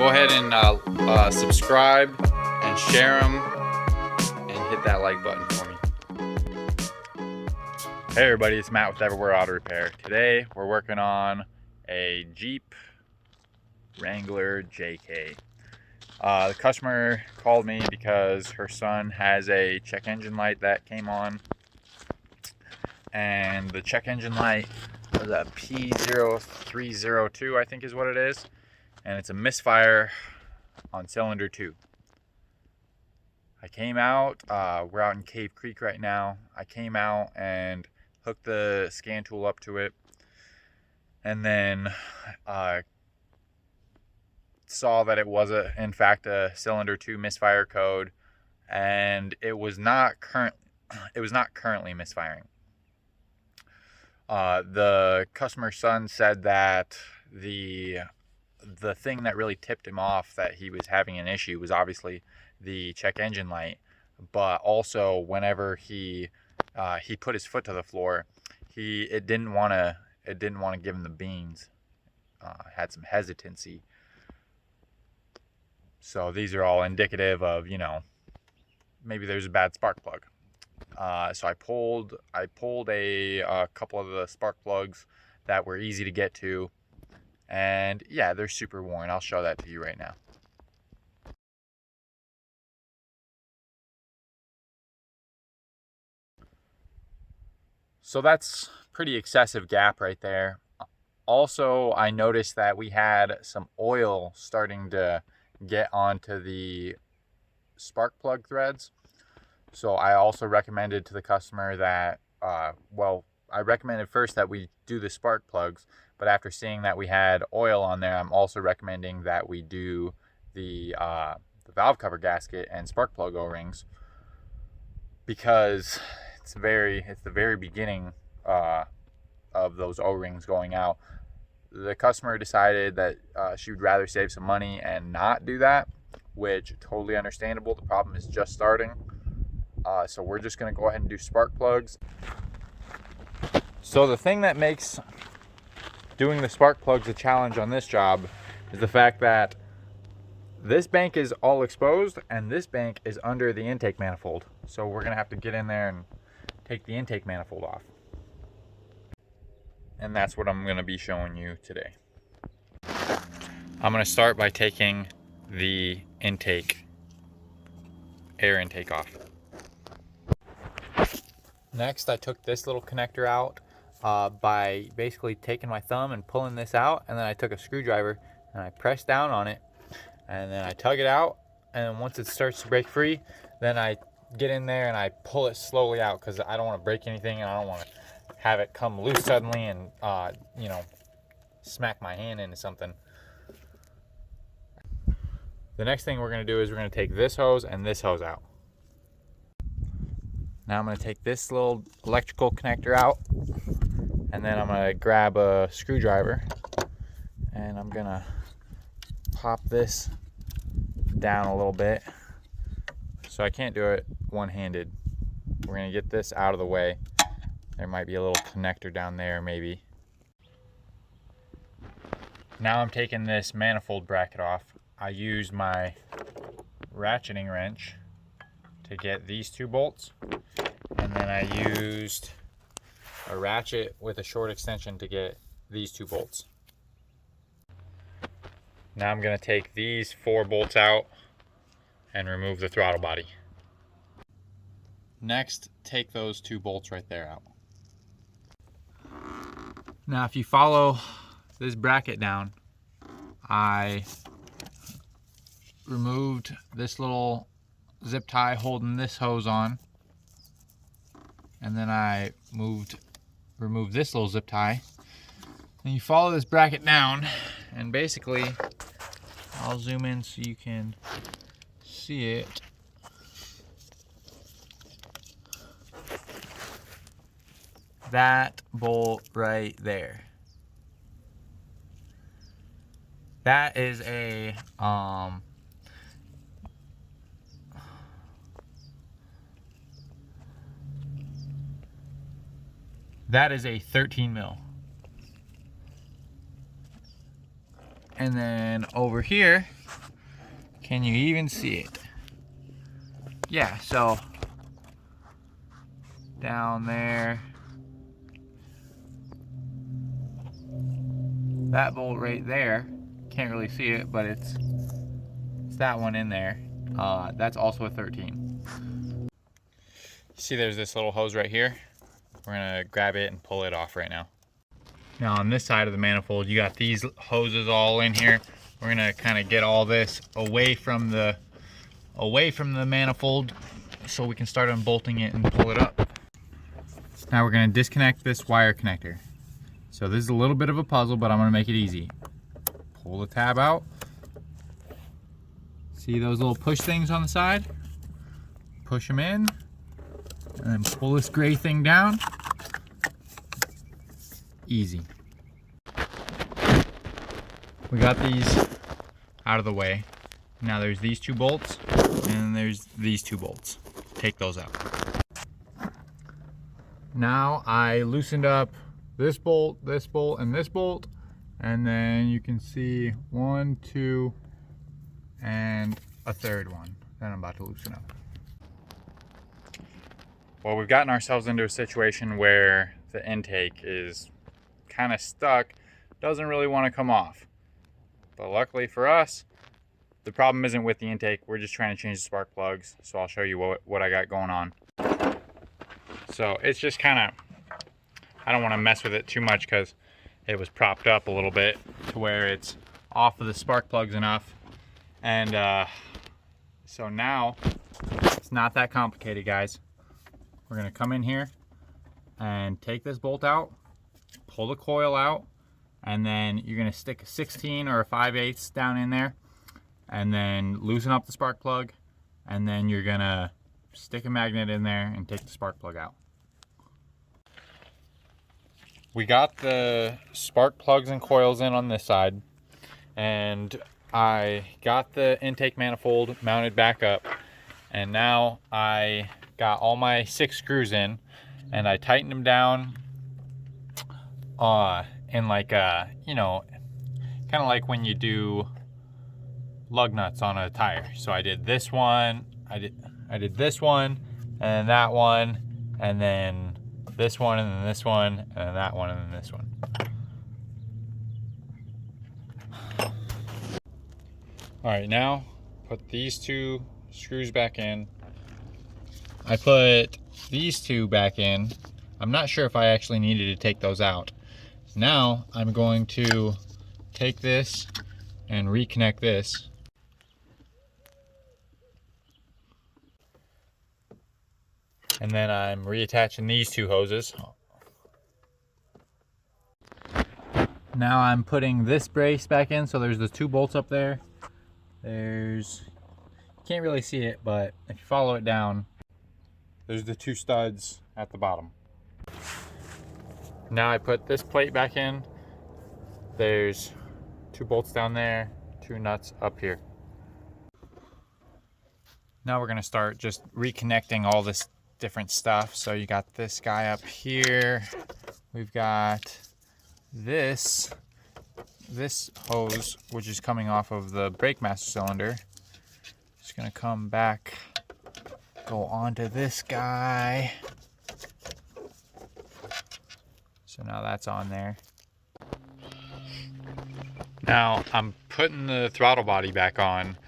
go ahead and subscribe and share them and hit that like button for me. Hey everybody, it's Matt with Everywhere Auto Repair. Today we're working on a Jeep Wrangler JK. The customer called me because her son has a check engine light that came on, and the check engine light was a P0302, I think is what it is, and it's a misfire on cylinder 2. I came out, we're out in Cave Creek right now. I came out and hooked the scan tool up to it, and then saw that it was in fact a cylinder 2 misfire code, and it was not currently misfiring. The customer's son said that the thing that really tipped him off that he was having an issue was obviously the check engine light, but also whenever he put his foot to the floor, it didn't want to give him the beans. Had some hesitancy. So these are all indicative of, maybe there's a bad spark plug. So I pulled a couple of the spark plugs that were easy to get to, and yeah, they're super worn. I'll show that to you right now. So that's pretty excessive gap right there. Also, I noticed that we had some oil starting to get onto the spark plug threads. So I also recommended to the customer that, I recommended first that we do the spark plugs, but after seeing that we had oil on there, I'm also recommending that we do the valve cover gasket and spark plug O-rings, because it's the very beginning of those O-rings going out. The customer decided that she would rather save some money and not do that, which totally understandable. The problem is just starting. So we're just going to go ahead and do spark plugs. So the thing that makes doing the spark plugs a challenge on this job is the fact that this bank is all exposed and this bank is under the intake manifold. So we're going to have to get in there and take the intake manifold off. And that's what I'm going to be showing you today. I'm going to start by taking the air intake off. Next, I took this little connector out by basically taking my thumb and pulling this out, and then I took a screwdriver and I pressed down on it, and then I tug it out, and once it starts to break free, then I get in there and I pull it slowly out, because I don't want to break anything and I don't want to have it come loose suddenly and smack my hand into something. The next thing we're going to do is we're going to take this hose and this hose out. Now I'm going to take this little electrical connector out, and then I'm going to grab a screwdriver and I'm going to pop this down a little bit. So I can't do it one-handed. We're going to get this out of the way. There might be a little connector down there maybe. Now I'm taking this manifold bracket off. I used my ratcheting wrench to get these two bolts, and then I used a ratchet with a short extension to get these two bolts. Now I'm going to take these 4 bolts out and remove the throttle body. Next, take those 2 bolts right there out. Now if you follow this bracket down, I removed this little zip tie holding this hose on, and then I removed this little zip tie. And you follow this bracket down, and basically I'll zoom in so you can see it. That bolt right there. That is a that is a 13 mil. And then over here Can you even see it? Yeah, so down there, that bolt right there, can't really see it, but it's that one in there. That's also a 13. You see there's this little hose right here. We're gonna grab it and pull it off right now. Now on this side of the manifold, you got these hoses all in here. We're gonna kind of get all this away from the manifold so we can start unbolting it and pull it up. Now we're gonna disconnect this wire connector. So this is a little bit of a puzzle, but I'm gonna make it easy. Pull the tab out. See those little push things on the side? Push them in, and then pull this gray thing down. Easy. We got these out of the way. Now there's these two bolts, and there's these two bolts. Take those out. Now I loosened up this bolt, and this bolt, and then you can see 1, 2, and a third one that I'm about to loosen up. Well, we've gotten ourselves into a situation where the intake is kind of stuck, doesn't really want to come off. But luckily for us, the problem isn't with the intake, we're just trying to change the spark plugs. So I'll show you what I got going on. So it's just kind of, I don't want to mess with it too much because it was propped up a little bit to where it's off of the spark plugs enough. And so now it's not that complicated, guys. We're gonna come in here and take this bolt out, pull the coil out, and then you're gonna stick a 16 or a 5/8 down in there, and then loosen up the spark plug, and then you're gonna stick a magnet in there and take the spark plug out. We got the spark plugs and coils in on this side, and I got the intake manifold mounted back up, and now I got all my 6 screws in, and I tightened them down in like you know, kind of like when you do lug nuts on a tire. So I did this one, I did this one, and that one, and then this one, and then this one, and then that one, and then this one. All right, now put these 2 screws back in. I put these 2 back in. I'm not sure if I actually needed to take those out. Now I'm going to take this and reconnect this. And then I'm reattaching these 2 hoses. Now I'm putting this brace back in. So there's the 2 bolts up there. You can't really see it, but if you follow it down, there's the 2 studs at the bottom. Now I put this plate back in. There's 2 bolts down there, 2 nuts up here. Now we're gonna start just reconnecting all this different stuff. So you got this guy up here. We've got this hose, which is coming off of the brake master cylinder. It's gonna come back, go onto this guy. So now that's on there. Now I'm putting the throttle body back on.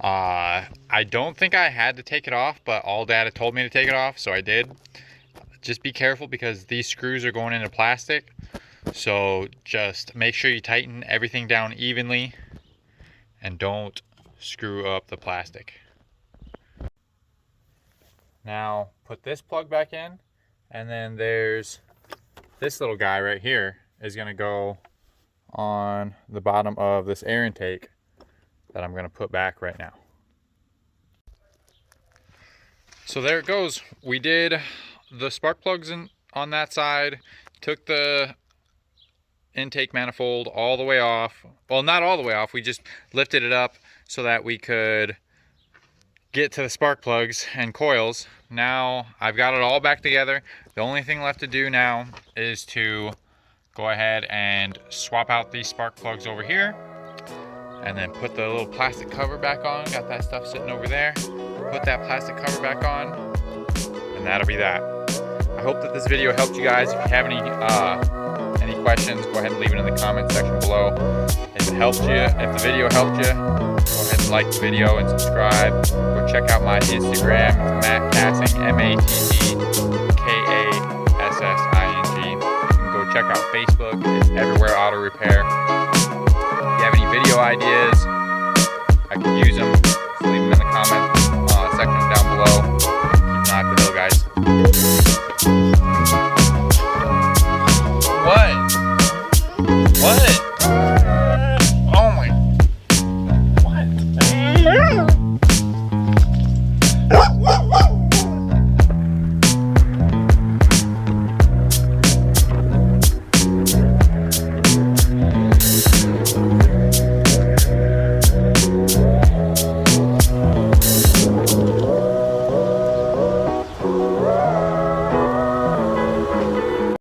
I don't think I had to take it off, but all data told me to take it off, so I did. Just be careful because these screws are going into plastic. So just make sure you tighten everything down evenly and don't screw up the plastic. Now put this plug back in, and then there's this little guy right here is going to go on the bottom of this air intake that I'm going to put back right now. So there it goes. We did the spark plugs in on that side, took the intake manifold all the way off. Well, not all the way off, we just lifted it up so that we could get to the spark plugs and coils. Now I've got it all back together. The only thing left to do now is to go ahead and swap out these spark plugs over here, and then put the little plastic cover back on. Got that stuff sitting over there. Put that plastic cover back on, and that'll be that. I hope that this video helped you guys. If you have any questions, go ahead and leave it in the comment section below. If it helped you, if the video helped you, go ahead and like the video and subscribe. Go check out my Instagram. It's Matt Kassing, MATTKASSING. You can go check out Facebook. It's Everywhere Auto Repair. If you have any video ideas, I could use them.